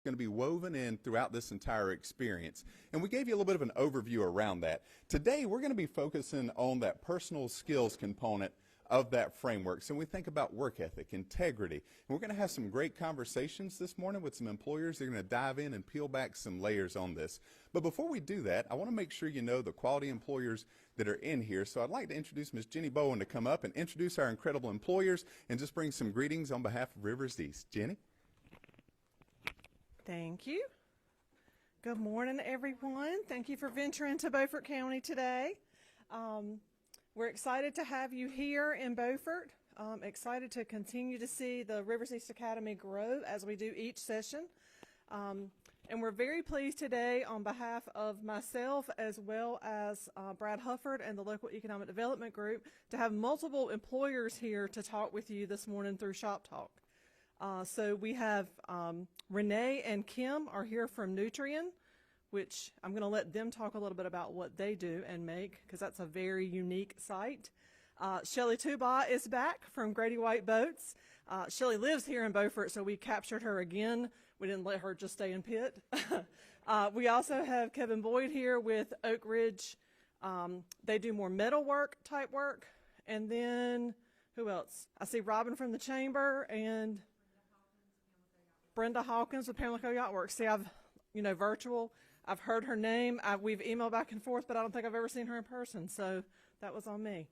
going to be woven in throughout this entire experience. And we gave you a little bit of an overview around that. Today, we're going to be focusing on that personal skills component of that framework. So when we think about work ethic, integrity, and we're going to have some great conversations this morning with some employers. They're going to dive in and peel back some layers on this. But before we do that, I want to make sure you know the quality employers that are in here. So I'd like to introduce Ms. Jenny Bowen to come up and introduce our incredible employers and just bring some greetings on behalf of Rivers East. Jenny? Thank you. Good morning, everyone. Thank you for venturing to Beaufort County today. We're excited to have you here in Beaufort. Excited to continue to see the Rivers East Academy grow as we do each session. And we're very pleased today on behalf of myself as well as Brad Hufford and the Local Economic Development Group to have multiple employers here to talk with you this morning through Shop Talk. So we have Renee and Kim are here from Nutrien, which I'm going to let them talk a little bit about what they do and make, because that's a very unique site. Shelly Tuba is back from Grady White Boats. Shelly lives here in Beaufort, so we captured her again. We didn't let her just stay in Pitt. We also have Kevin Boyd here with Oak Ridge. They do more metalwork type work. And then, who else? I see Robin from the Chamber and Brenda Hawkins with Pamlico Yacht Works. See, I've, virtual. I've heard her name. We've emailed back and forth, but I don't think I've ever seen her in person, so that was on me.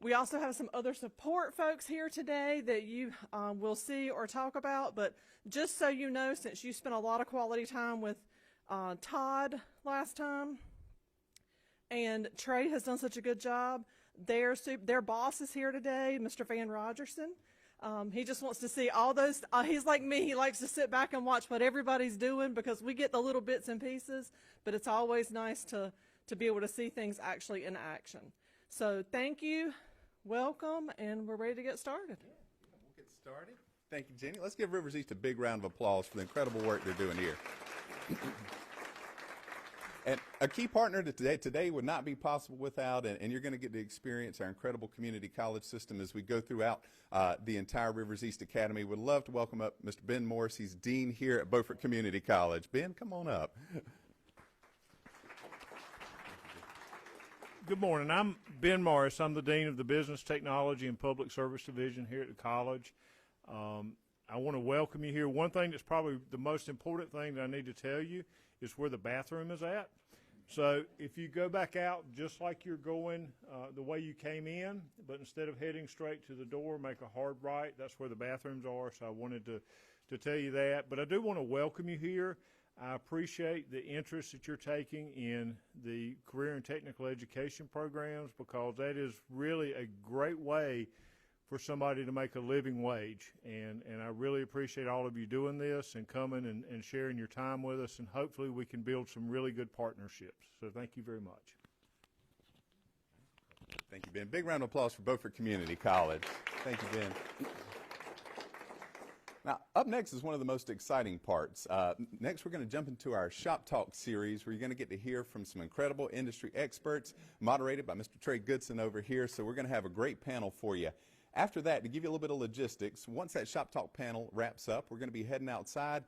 We also have some other support folks here today that you will see or talk about, but just so you know, since you spent a lot of quality time with Todd last time, and Trey has done such a good job, their boss is here today, Mr. Van Rogerson. He just wants to see all those, he's like me, he likes to sit back and watch what everybody's doing because we get the little bits and pieces, but it's always nice to be able to see things actually in action. So thank you, welcome, and we're ready to get started. Yeah, we'll get started. Thank you, Jenny. Let's give Rivers East a big round of applause for the incredible work they're doing here. And a key partner to today would not be possible without, and you're going to get to experience our incredible community college system as we go throughout the entire Rivers East Academy. We'd love to welcome up Mr. Ben Morris. He's Dean here at Beaufort Community College. Ben, come on up. Good morning. I'm Ben Morris. I'm the Dean of the Business, Technology, and Public Service Division here at the college. I want to welcome you here. One thing that's probably the most important thing that I need to tell you is where the bathroom is at. So if you go back out just like you're going the way you came in, but instead of heading straight to the door, make a hard right. That's where the bathrooms are, so I wanted to tell you that. But I do want to welcome you here. I appreciate the interest that you're taking in the career and technical education programs, because that is really a great way for somebody to make a living wage. And I really appreciate all of you doing this and coming and sharing your time with us, and hopefully we can build some really good partnerships. So thank you very much. Thank you, Ben. Big round of applause for Beaufort Community College. Thank you, Ben. Now, up next is one of the most exciting parts. Next, we're going to jump into our Shop Talk series, where you're going to get to hear from some incredible industry experts, moderated by Mr. Trey Goodson over here. So we're going to have a great panel for you. After that, to give you a little bit of logistics, once that Shop Talk panel wraps up, we're going to be heading outside,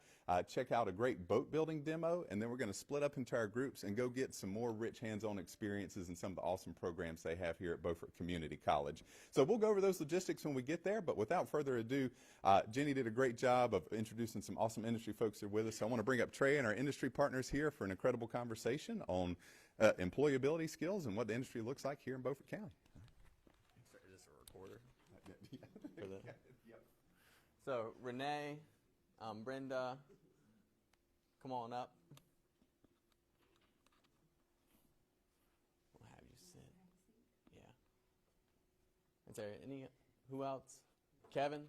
check out a great boat building demo, and then we're going to split up into our groups and go get some more rich hands-on experiences and some of the awesome programs they have here at Beaufort Community College. So we'll go over those logistics when we get there, but without further ado, Jenny did a great job of introducing some awesome industry folks that are with us. So I want to bring up Trey and our industry partners here for an incredible conversation on employability skills and what the industry looks like here in Beaufort County. Yep. So Renee, Brenda, come on up. We'll have you sit. Yeah. Is there who else? Kevin?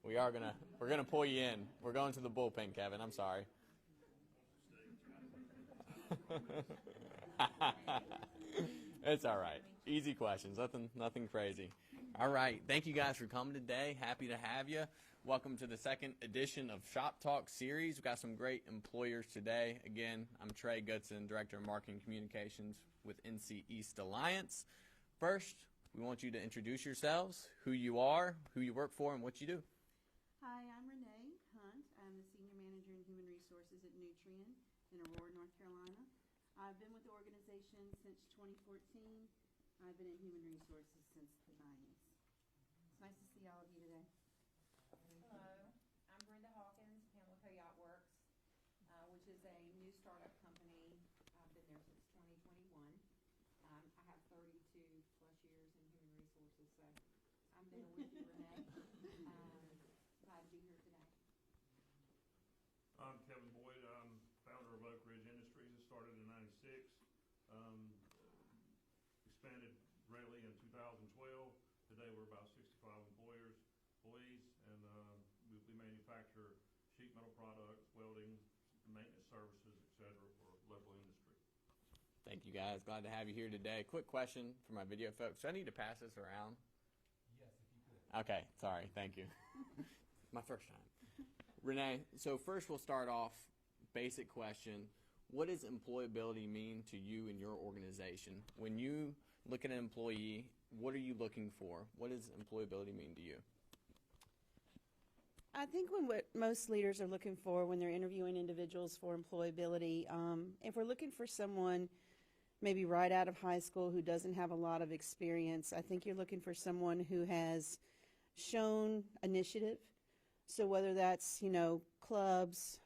We're gonna pull you in. We're going to the bullpen, Kevin. I'm sorry. It's all right. Easy questions. Nothing crazy. All right. Thank you guys for coming today. Happy to have you. Welcome to the second edition of Shop Talk series. We've got some great employers today. Again, I'm Trey Goodson, Director of Marketing Communications with NC East Alliance. First, we want you to introduce yourselves, who you are, who you work for, and what you do. Hi, I'm in Human Resources at Nutrien in Aurora, North Carolina. I've been with the organization since 2014. I've been in Human Resources since the 90s. It's nice to see all of you today. Hello, I'm Brenda Hawkins, Pamlico Yacht Works, which is a new startup company. I've been there since 2021. I have 32 plus years in human resources, so I'm there with you, Renee. Glad to be here today. I'm Kevin Boyd. I'm founder of Oak Ridge Industries. It started in '96. Expanded greatly in 2012. Today we're about 65 employees, and we manufacture sheet metal products, welding, maintenance services, etc. for local industry. Thank you, guys. Glad to have you here today. Quick question for my video folks. Do I need to pass this around? Yes, if you could. Okay, sorry. Thank you. My first time. Renee, so first we'll start off, basic question. What does employability mean to you and your organization? When you look at an employee, what are you looking for? What does employability mean to you? I think what most leaders are looking for when they're interviewing individuals for employability, if we're looking for someone maybe right out of high school who doesn't have a lot of experience, I think you're looking for someone who has shown initiative. So whether that's, clubs,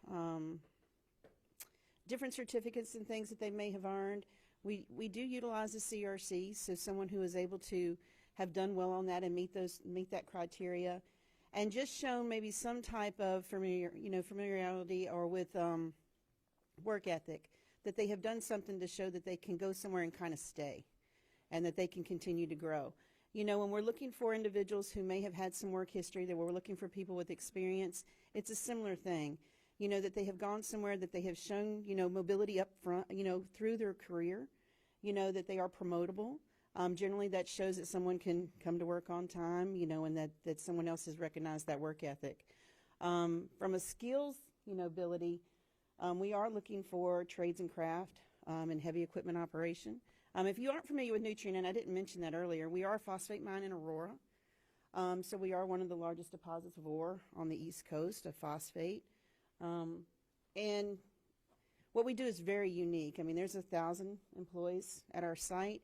different certificates and things that they may have earned. We do utilize the CRC, so someone who is able to have done well on that and meet that criteria, and just shown maybe some type of familiarity or with work ethic, that they have done something to show that they can go somewhere and kind of stay, and that they can continue to grow. When we're looking for individuals who may have had some work history, that we're looking for people with experience, it's a similar thing. That they have gone somewhere, that they have shown, mobility up front, through their career, that they are promotable. Generally that shows that someone can come to work on time, and that someone else has recognized that work ethic. From a skills, ability, we are looking for trades and craft and heavy equipment operation. If you aren't familiar with Nutrien, and I didn't mention that earlier, we are a phosphate mine in Aurora. So we are one of the largest deposits of ore on the East Coast of phosphate. And what we do is very unique. I mean, there's 1,000 employees at our site,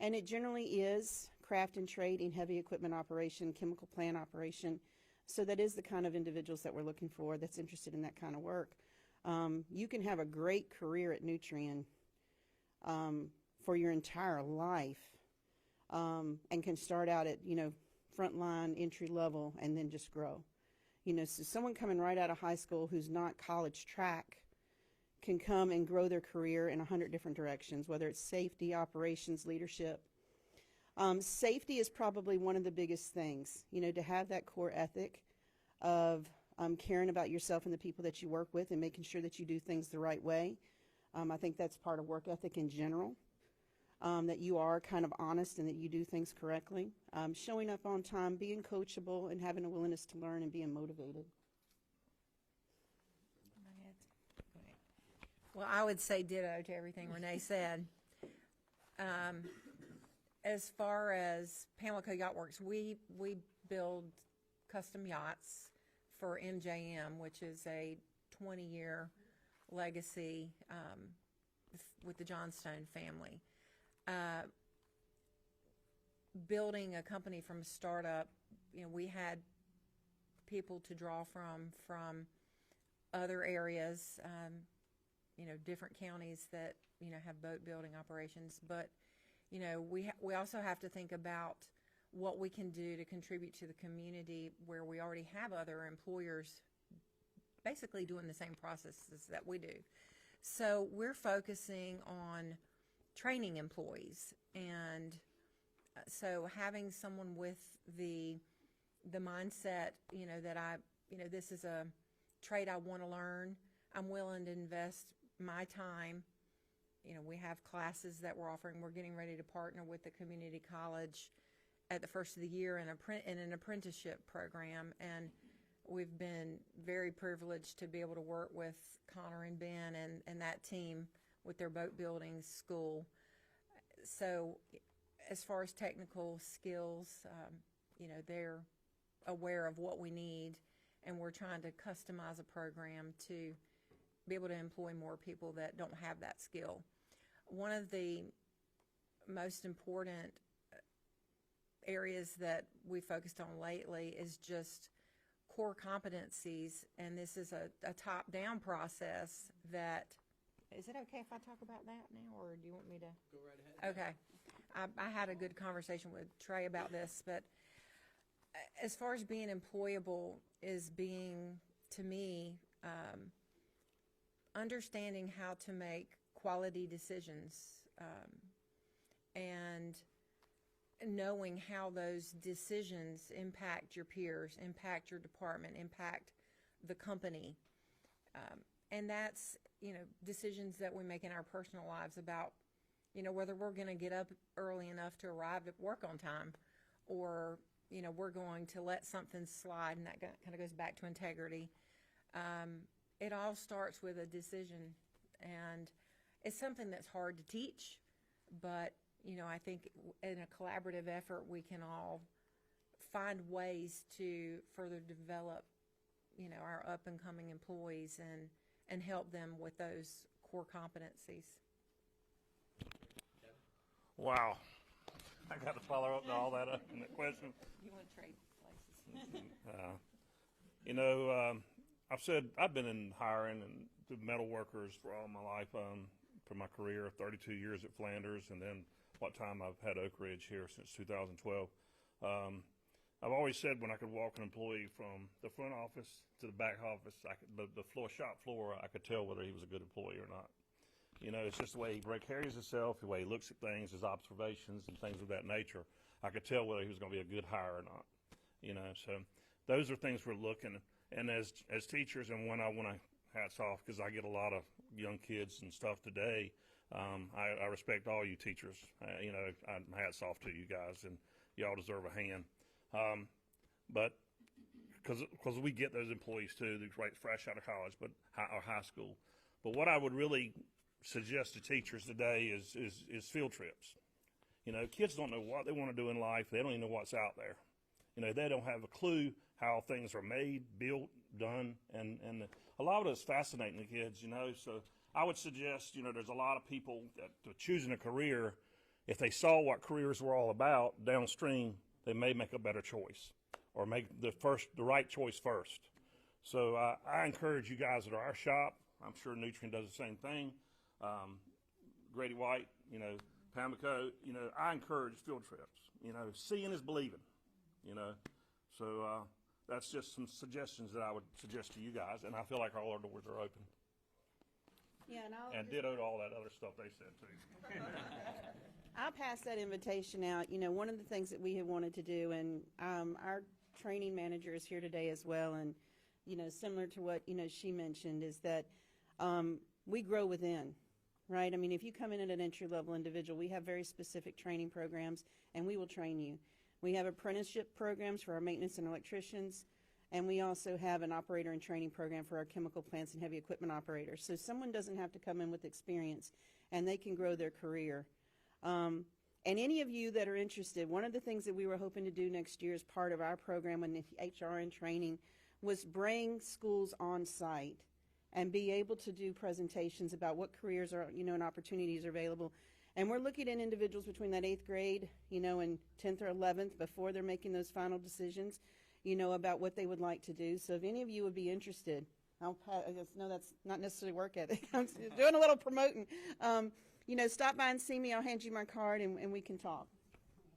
and it generally is craft and trade in heavy equipment operation, chemical plant operation. So that is the kind of individuals that we're looking for that's interested in that kind of work. You can have a great career at Nutrien for your entire life, and can start out at, frontline, entry level, and then just grow. So someone coming right out of high school who's not college track can come and grow their career in 100 different directions, whether it's safety, operations, leadership. Safety is probably one of the biggest things, to have that core ethic of caring about yourself and the people that you work with and making sure that you do things the right way. I think that's part of work ethic in general, that you are kind of honest and that you do things correctly. Showing up on time, being coachable, and having a willingness to learn and being motivated. Well, I would say ditto to everything Renee said. As far as Pamlico Yacht Works, we build custom yachts for MJM, which is a 20-year legacy with the Johnstone family. Building a company from a startup, we had people to draw from other areas, different counties that have boat building operations, but we also have to think about what we can do to contribute to the community where we already have other employers basically doing the same processes that we do. So we're focusing on training employees, and so having someone with the mindset, that this is a trade I want to learn. I'm willing to invest my time. We have classes that we're offering. We're getting ready to partner with the community college at the first of the year in an apprenticeship program, and we've been very privileged to be able to work with Connor and Ben and that team with their boat building school. So as far as technical skills, they're aware of what we need, and we're trying to customize a program to be able to employ more people that don't have that skill. One of the most important areas that we focused on lately is just core competencies, and this is a top-down process that, is it okay if I talk about that now, or do you want me to? Go right ahead. Okay. I had a good conversation with Trey about this, but as far as being employable is being, to me, understanding how to make quality decisions, and knowing how those decisions impact your peers, impact your department, impact the company. And that's, decisions that we make in our personal lives about, whether we're going to get up early enough to arrive at work on time, or, we're going to let something slide, and that kind of goes back to integrity. It all starts with a decision, and it's something that's hard to teach, but I think in a collaborative effort we can all find ways to further develop our up and coming employees and help them with those core competencies. Wow. I got to follow up to all that in the question. You want to trade places? I've said I've been in hiring and the metal workers for all my life, for my career, 32 years at Flanders, and then what time I've had Oak Ridge here since 2012. I've always said when I could walk an employee from the front office to the back office, the shop floor, I could tell whether he was a good employee or not. It's just the way he carries himself, the way he looks at things, his observations and things of that nature. I could tell whether he was going to be a good hire or not. So those are things we're looking. And as teachers, and when I want to hats off, because I get a lot of young kids and stuff today, I respect all you teachers. Hats off to you guys, and y'all deserve a hand. But because we get those employees too, they're right fresh out of college, or high school. But what I would really suggest to teachers today is field trips. Kids don't know what they want to do in life. They don't even know what's out there. They don't have a clue how things are made, built, done, and a lot of it is fascinating to kids. So I would suggest, there's a lot of people that are choosing a career. If they saw what careers were all about downstream, they may make a better choice or make the right choice first. So I encourage you guys at our shop. I'm sure Nutrien does the same thing. Grady White, Pamlico, I encourage field trips. Seeing is believing, So that's just some suggestions that I would suggest to you guys, and I feel like all our doors are open. Yeah, and ditto to all that other stuff they said too. I'll pass that invitation out. One of the things that we have wanted to do, and our training manager is here today as well, and similar to what she mentioned, is that we grow within, right? I mean, if you come in at an entry-level individual, we have very specific training programs, and we will train you. We have apprenticeship programs for our maintenance and electricians, and we also have an operator and training program for our chemical plants and heavy equipment operators. So someone doesn't have to come in with experience, and they can grow their career. And any of you that are interested, one of the things that we were hoping to do next year as part of our program in the HRN training was bring schools on site and be able to do presentations about what careers are, and opportunities are available. And we're looking at individuals between that 8th grade, and 10th or 11th before they're making those final decisions, about what they would like to do. So if any of you would be interested, I just know that's not necessarily work ethic. I'm doing a little promoting. Stop by and see me. I'll hand you my card and we can talk.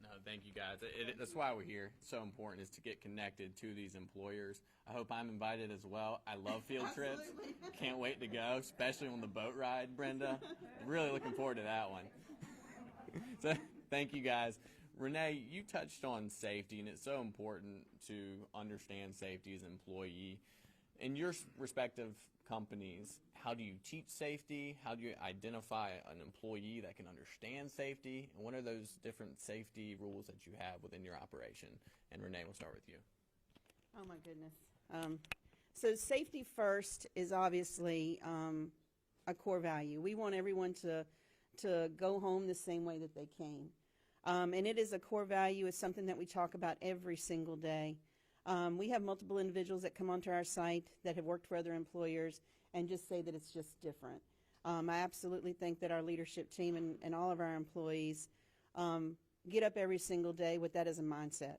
No, thank you guys. That's why we're here. It's so important is to get connected to these employers. I hope I'm invited as well. I love field trips. Can't wait to go, especially on the boat ride, Brenda. Really looking forward to that one. So thank you guys. Renee, you touched on safety, and it's so important to understand safety as an employee. In your respective companies, how do you teach safety? How do you identify an employee that can understand safety? And what are those different safety rules that you have within your operation? And Renee, we'll start with you. Oh my goodness. So safety first is obviously a core value. We want everyone to go home the same way that they came. And it is a core value. It's something that we talk about every single day. We have multiple individuals that come onto our site that have worked for other employers and just say that it's just different. I absolutely think that our leadership team and all of our employees get up every single day with that as a mindset.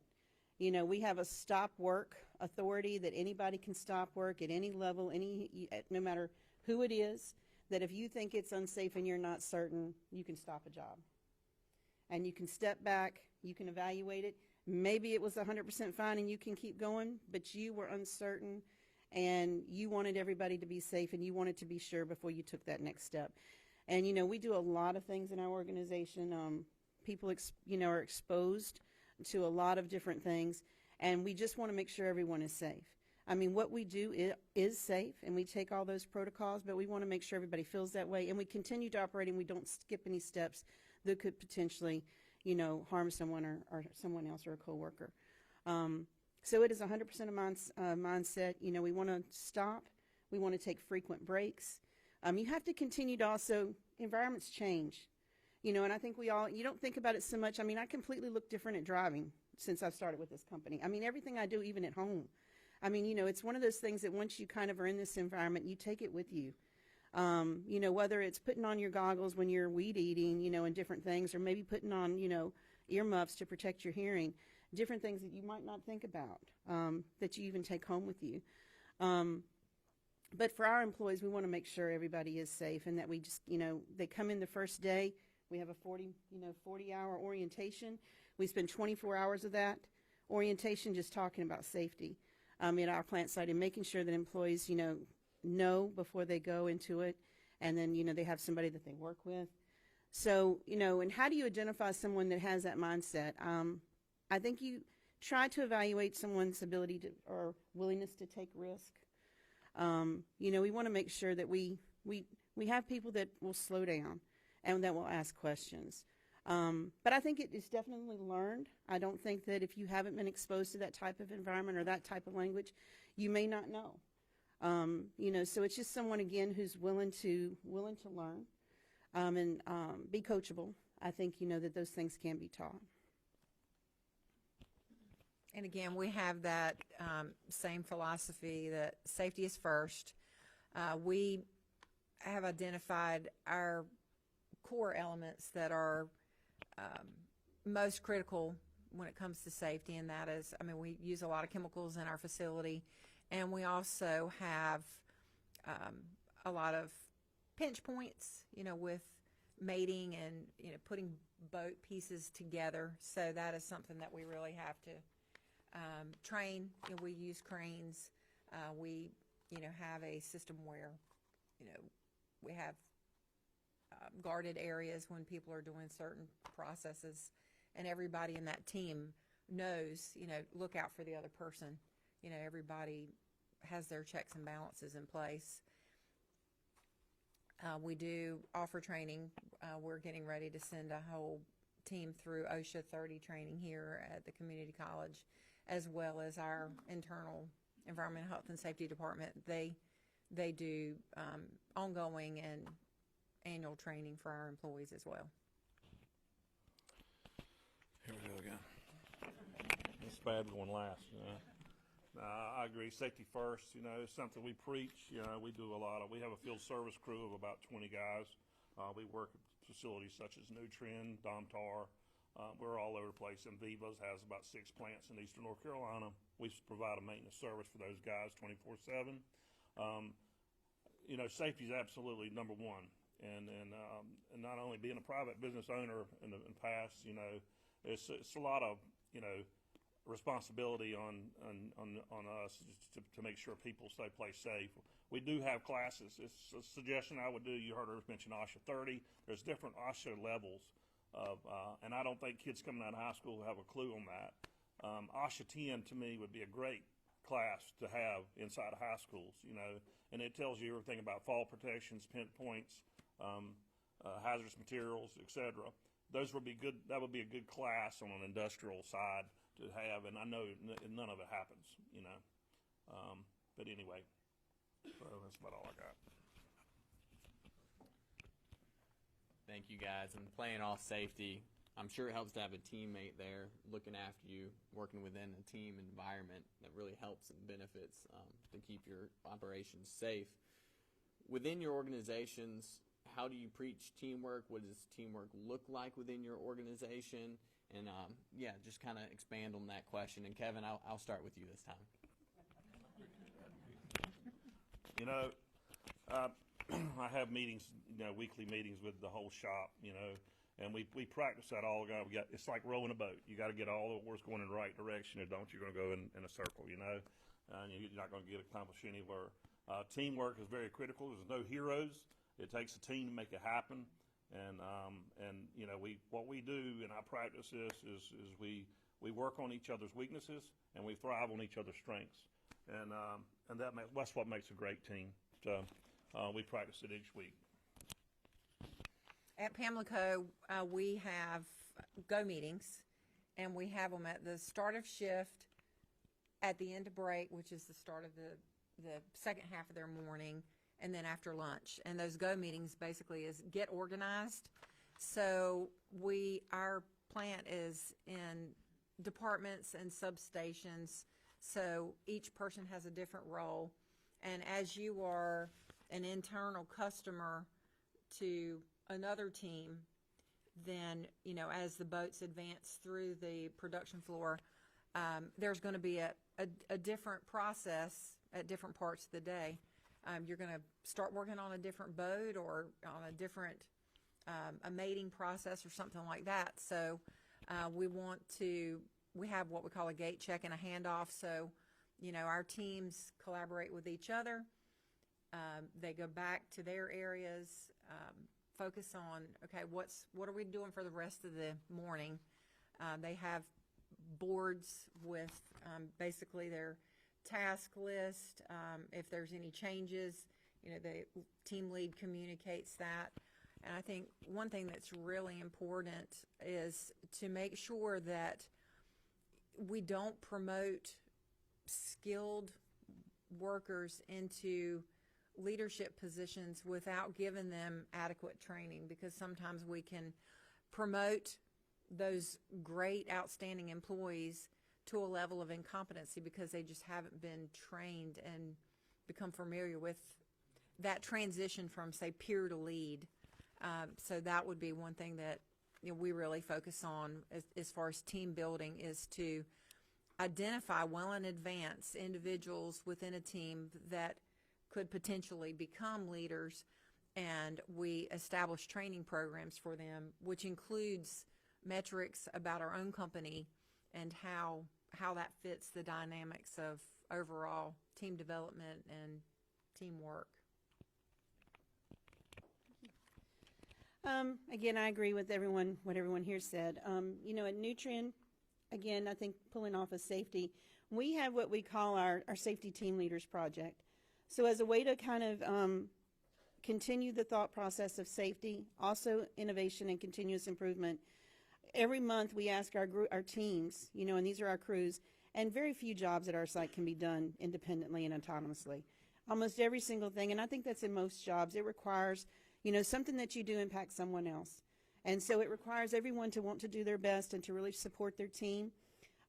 You know, we have a stop work authority that anybody can stop work at any level, no matter who it is, that if you think it's unsafe and you're not certain, you can stop a job. And you can step back, you can evaluate it. Maybe it was 100% fine and you can keep going, but you were uncertain and you wanted everybody to be safe and you wanted to be sure before you took that next step. And, you know, we do a lot of things in our organization. People, are exposed to a lot of different things, and we just want to make sure everyone is safe. I mean, what we do is safe, and we take all those protocols, but we want to make sure everybody feels that way, and we continue to operate, and we don't skip any steps that could potentially, harm someone or someone else or a coworker. So it is 100% a mindset. We want to stop. We want to take frequent breaks. You have to continue to also, environments change. And I think you don't think about it so much. I mean, I completely look different at driving since I've started with this company. I mean, everything I do, even at home. I mean, it's one of those things that once you kind of are in this environment, you take it with you. Whether it's putting on your goggles when you're weed eating, and different things, or maybe putting on, earmuffs to protect your hearing, different things that you might not think about, that you even take home with you. But for our employees, we want to make sure everybody is safe and that we just, they come in the first day. We have a 40-hour orientation. We spend 24 hours of that orientation just talking about safety at our plant site and making sure that employees, know before they go into it, and then, they have somebody that they work with. So, and how do you identify someone that has that mindset? I think you try to evaluate someone's ability to or willingness to take risk. We want to make sure that we have people that will slow down and that will ask questions. But I think it is definitely learned. I don't think that if you haven't been exposed to that type of environment or that type of language, you may not know. So it's just someone, again, who's willing to learn and be coachable. I think, that those things can be taught. And again, we have that same philosophy that safety is first. We have identified our core elements that are most critical when it comes to safety, and that is, we use a lot of chemicals in our facility, and we also have a lot of pinch points, with mating and, putting boat pieces together. So that is something that we really have to train. We use cranes. We, have a system where, we have guarded areas when people are doing certain processes, and everybody in that team knows, look out for the other person. Everybody has their checks and balances in place. We do offer training. We're getting ready to send a whole team through OSHA 30 training here at the community college, as well as our internal environmental health and safety department. They do ongoing and annual training for our employees as well. Here we go again. It's bad going last. I agree. Safety first. It's something we preach. We do a lot of. We have a field service crew of about 20 guys. We work at facilities such as Nutrien, Domtar. We're all over the place. And Vivos has about 6 plants in eastern North Carolina. We provide a maintenance service for those guys 24/7. Safety is absolutely number one. And not only being a private business owner in the past, it's a lot of responsibility on us to make sure people play safe. We do have classes. It's a suggestion I would do. You heard her mention OSHA 30. There's different OSHA levels of, and I don't think kids coming out of high school have a clue on that. OSHA 10 to me would be a great class to have inside of high schools, and it tells you everything about fall protections, pinch points, hazardous materials, etc. Those would be good. That would be a good class on an industrial side to have, and I know none of it happens, but anyway, so that's about all I got. Thank you guys. And playing off safety, I'm sure it helps to have a teammate there looking after you, working within a team environment that really helps and benefits to keep your operations safe. Within your organizations, how do you preach teamwork? What does teamwork look like within your organization? And yeah, just kind of expand on that question. And Kevin, I'll start with you this time. You know, I have meetings, weekly meetings with the whole shop, and we practice that all the time. It's like rowing a boat. You got to get all the oars going in the right direction, or don't you're going to go in a circle, and you're not going to get accomplished anywhere. Teamwork is very critical. There's no heroes. It takes a team to make it happen. And what we do in our practice is we work on each other's weaknesses and we thrive on each other's strengths. And that's what makes a great team. So we practice it each week. At Pamlico, we have go meetings, and we have them at the start of shift, at the end of break, which is the start of the second half of their morning, and then after lunch. And those go meetings basically is get organized. So our plant is in departments and substations, so each person has a different role. And as you are an internal customer to another team, then, as the boats advance through the production floor, there's going to be a different process at different parts of the day. You're going to start working on a different boat or on a different a mating process or something like that. So we have what we call a gate check and a handoff. So, our teams collaborate with each other. They go back to their areas, focus on, okay, what are we doing for the rest of the morning? They have boards with basically their task list. If there's any changes, the team lead communicates that. And I think one thing that's really important is to make sure that we don't promote skilled workers into leadership positions without giving them adequate training, because sometimes we can promote those great, outstanding employees to a level of incompetency because they just haven't been trained and become familiar with that transition from, say, peer to lead. So that would be one thing that we really focus on as far as team building, is to identify well in advance individuals within a team that could potentially become leaders, and we establish training programs for them, which includes metrics about our own company and how that fits the dynamics of overall team development and teamwork. Again, I agree with what everyone here said. At Nutrien, again, I think pulling off of safety, we have what we call our Safety Team Leaders Project. So as a way to kind of continue the thought process of safety, also innovation and continuous improvement, every month we ask our teams, and these are our crews, and very few jobs at our site can be done independently and autonomously. Almost every single thing, and I think that's in most jobs, it requires something that you do impacts someone else. And so it requires everyone to want to do their best and to really support their team.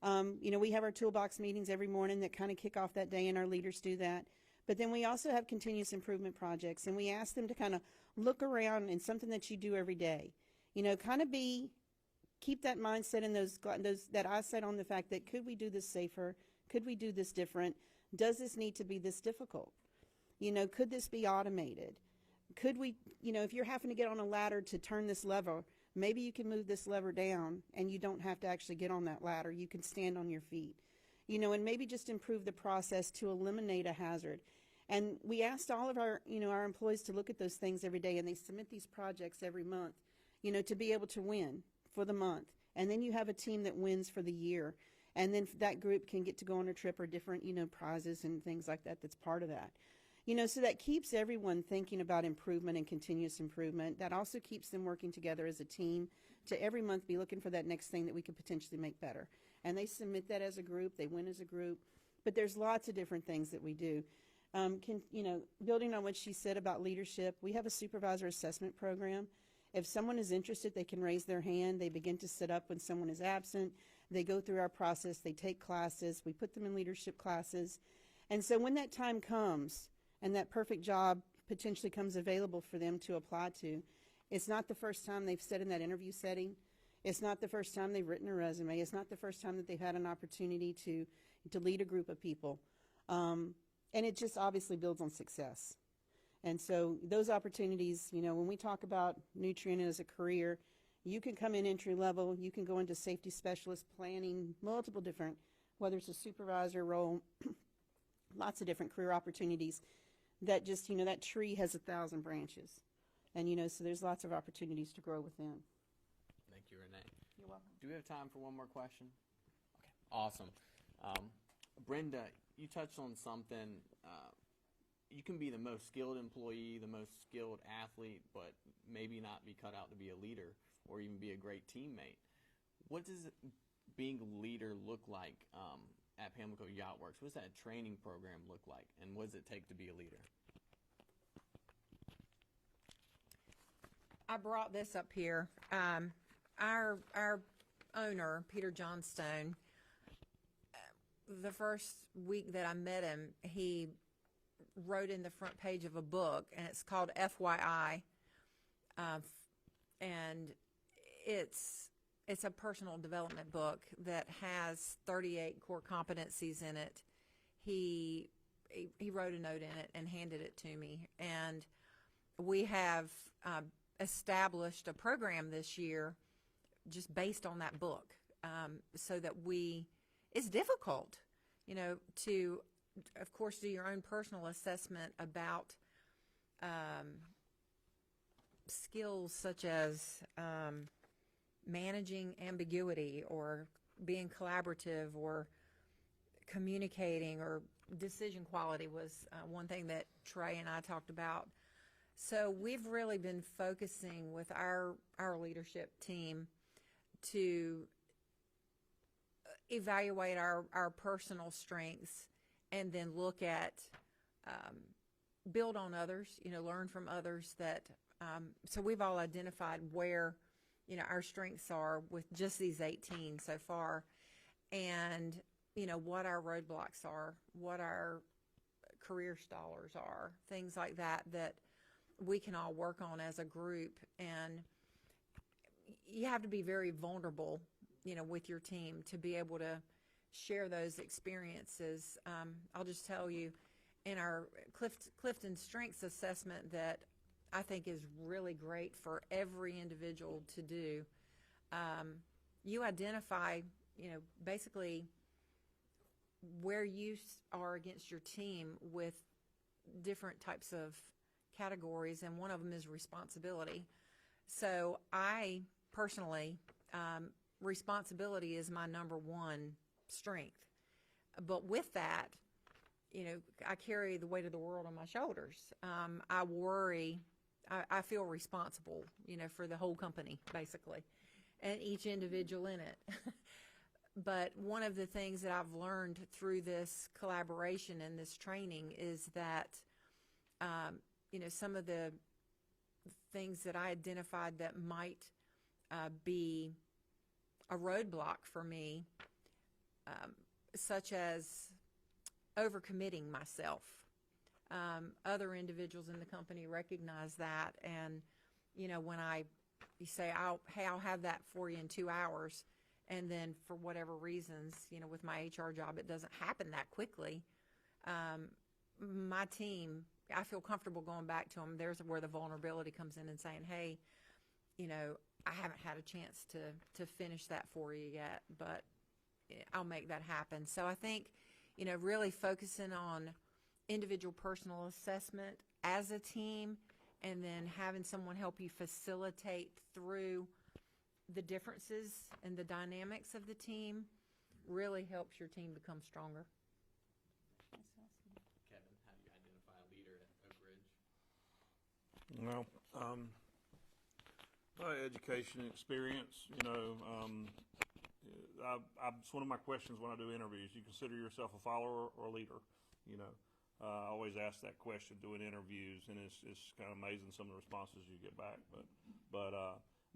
We have our toolbox meetings every morning that kind of kick off that day, and our leaders do that. But then we also have continuous improvement projects, and we ask them to kind of look around in something that you do every day. Keep that mindset and that eyesight on the fact that, could we do this safer? Could we do this different? Does this need to be this difficult? Could this be automated? Could we, if you're having to get on a ladder to turn this lever, maybe you can move this lever down and you don't have to actually get on that ladder. You can stand on your feet, and maybe just improve the process to eliminate a hazard. And we asked all of our employees to look at those things every day, and they submit these projects every month, to be able to win for the month. And then you have a team that wins for the year. And then that group can get to go on a trip or different, prizes and things like that that's part of that. So that keeps everyone thinking about improvement and continuous improvement. That also keeps them working together as a team to every month be looking for that next thing that we could potentially make better. And they submit that as a group, they win as a group. But there's lots of different things that we do. Building on what she said about leadership, we have a supervisor assessment program. If someone is interested, they can raise their hand. They begin to sit up when someone is absent. They go through our process. They take classes. We put them in leadership classes. And so when that time comes and that perfect job potentially comes available for them to apply to, it's not the first time they've sat in that interview setting. It's not the first time they've written a resume. It's not the first time that they've had an opportunity to lead a group of people. And it just obviously builds on success. And so those opportunities, you know, when we talk about Nutrien as a career, you can come in entry level, you can go into safety specialist planning, multiple different, whether it's a supervisor role, lots of different career opportunities that just, you know, that tree has 1,000 branches. And, you know, so there's lots of opportunities to grow within. Thank you, Renee. You're welcome. Do we have time for one more question? Okay, awesome. Brenda, you touched on something. You can be the most skilled employee, the most skilled athlete, but maybe not be cut out to be a leader or even be a great teammate. What does being a leader look like at Pamlico Yacht Works? What does that training program look like, and what does it take to be a leader? I brought this up here. Our owner, Peter Johnstone, the first week that I met him, he wrote in the front page of a book, and it's called FYI, and it's a personal development book that has 38 core competencies in it. He wrote a note in it and handed it to me, and we have established a program this year just based on that book, so that it's difficult, you know, to, of course, do your own personal assessment about skills such as managing ambiguity or being collaborative or communicating, or decision quality was one thing that Trey and I talked about. So we've really been focusing with our leadership team to evaluate our personal strengths and then look at, build on others, you know, learn from others that, so we've all identified where, you know, our strengths are with just these 18 so far, and, you know, what our roadblocks are, what our career stallers are, things like that we can all work on as a group. And you have to be very vulnerable, you know, with your team to be able to share those experiences. I'll just tell you, in our Clifton Strengths Assessment that I think is really great for every individual to do, you identify, you know, basically where you are against your team with different types of categories, and one of them is responsibility. So I personally, responsibility is my number one strength. But with that, you know, I carry the weight of the world on my shoulders. I worry, I feel responsible, you know, for the whole company, basically, and each individual in it. But one of the things that I've learned through this collaboration and this training is that, you know, some of the things that I identified that might be a roadblock for me, such as overcommitting myself. Other individuals in the company recognize that, and, you know, when you say, hey, I'll have that for you in 2 hours, and then for whatever reasons, you know, with my HR job, it doesn't happen that quickly. My team, I feel comfortable going back to them. There's where the vulnerability comes in and saying, hey, you know, I haven't had a chance to finish that for you yet, but I'll make that happen. So I think, you know, really focusing on individual personal assessment as a team, and then having someone help you facilitate through the differences and the dynamics of the team really helps your team become stronger. Kevin, how do you identify a leader at Oak Ridge? Well, my education and experience, you know, it's one of my questions when I do interviews. You consider yourself a follower or a leader? You know, I always ask that question doing interviews, and it's kind of amazing some of the responses you get back. But But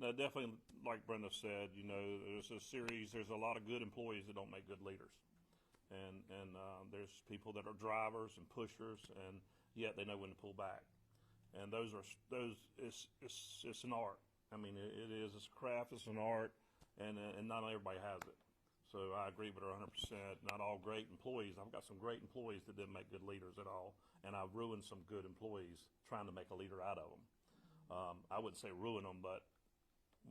no, definitely, like Brenda said, you know, there's a series. There's a lot of good employees that don't make good leaders, and there's people that are drivers and pushers, and yet they know when to pull back. And those it's an art. I mean, it is. It's a craft. It's an art, and not everybody has it. So I agree with her 100%. Not all great employees. I've got some great employees that didn't make good leaders at all, and I've ruined some good employees trying to make a leader out of them. I wouldn't say ruin them, but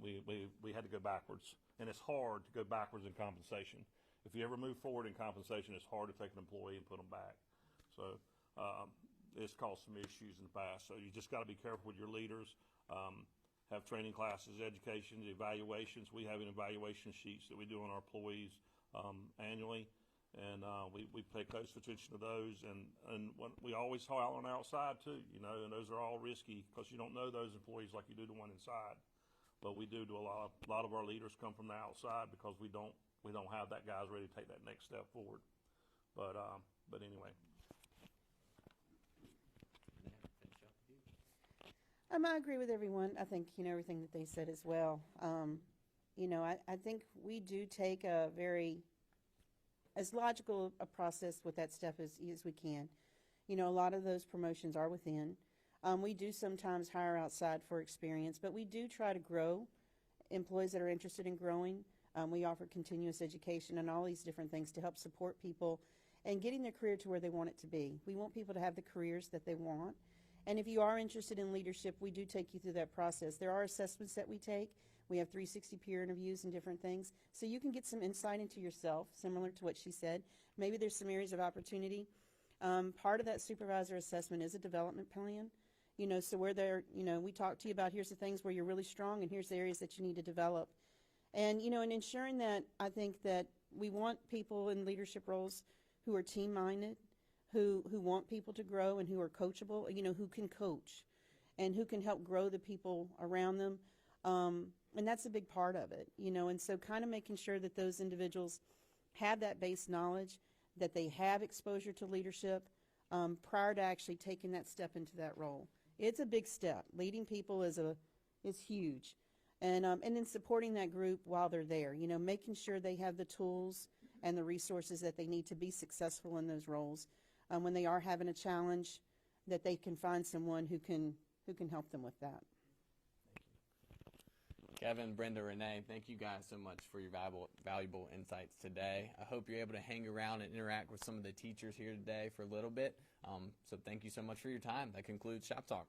we had to go backwards, and it's hard to go backwards in compensation. If you ever move forward in compensation, it's hard to take an employee and put them back. So it's caused some issues in the past. So you just got to be careful with your leaders. Have training classes, educations, evaluations. We have an evaluation sheets that we do on our employees annually, and we pay close attention to those. And we always hire on outside too, you know, and those are all risky because you don't know those employees like you do the one inside. But we do a lot of our leaders come from the outside because we don't have that guys ready to take that next step forward. But anyway. I agree with everyone. I think, you know, everything that they said as well. You know, I think we do take a very, as logical a process with that stuff as we can. You know, a lot of those promotions are within. We do sometimes hire outside for experience, but we do try to grow employees that are interested in growing. We offer continuous education and all these different things to help support people and getting their career to where they want it to be. We want people to have the careers that they want. And if you are interested in leadership, we do take you through that process. There are assessments that we take. We have 360 peer interviews and different things. So you can get some insight into yourself, similar to what she said. Maybe there's some areas of opportunity. Part of that supervisor assessment is a development plan. You know, so where they're, you know, we talk to you about here's the things where you're really strong and here's the areas that you need to develop. And, you know, in ensuring that, I think that we want people in leadership roles who are team-minded, who want people to grow and who are coachable, you know, who can coach and who can help grow the people around them. And that's a big part of it, you know, and so kind of making sure that those individuals have that base knowledge, that they have exposure to leadership prior to actually taking that step into that role. It's a big step. Leading people is huge. And then supporting that group while they're there, you know, making sure they have the tools and the resources that they need to be successful in those roles. When they are having a challenge, that they can find someone who can help them with that. Kevin, Brenda, Renee, thank you guys so much for your valuable insights today. I hope you're able to hang around and interact with some of the teachers here today for a little bit. So thank you so much for your time. That concludes Shop Talk.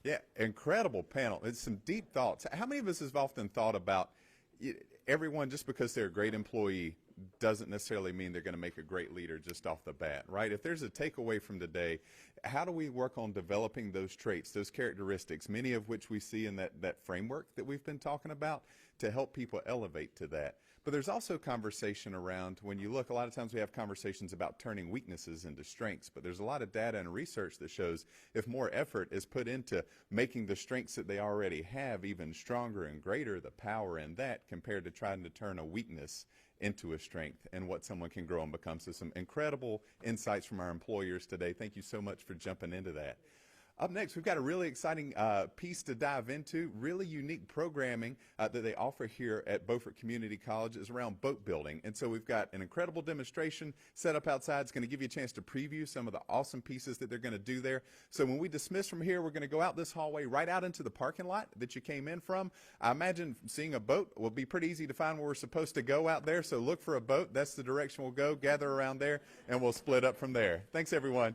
Yeah, incredible panel. It's some deep thoughts. How many of us have often thought about everyone just because they're a great employee doesn't necessarily mean they're going to make a great leader just off the bat, right? If there's a takeaway from today, how do we work on developing those traits, those characteristics, many of which we see in that framework that we've been talking about to help people elevate to that? But there's also conversation around, when you look, a lot of times we have conversations about turning weaknesses into strengths, but there's a lot of data and research that shows if more effort is put into making the strengths that they already have even stronger and greater, the power in that compared to trying to turn a weakness into a strength and what someone can grow and become. So some incredible insights from our employers today. Thank you so much for jumping into that. Up next, we've got a really exciting piece to dive into, really unique programming that they offer here at Beaufort Community College is around boat building. And so we've got an incredible demonstration set up outside. It's going to give you a chance to preview some of the awesome pieces that they're going to do there. So when we dismiss from here, we're going to go out this hallway right out into the parking lot that you came in from. I imagine seeing a boat will be pretty easy to find where we're supposed to go out there. So look for a boat. That's the direction we'll go. Gather around there, and we'll split up from there. Thanks, everyone.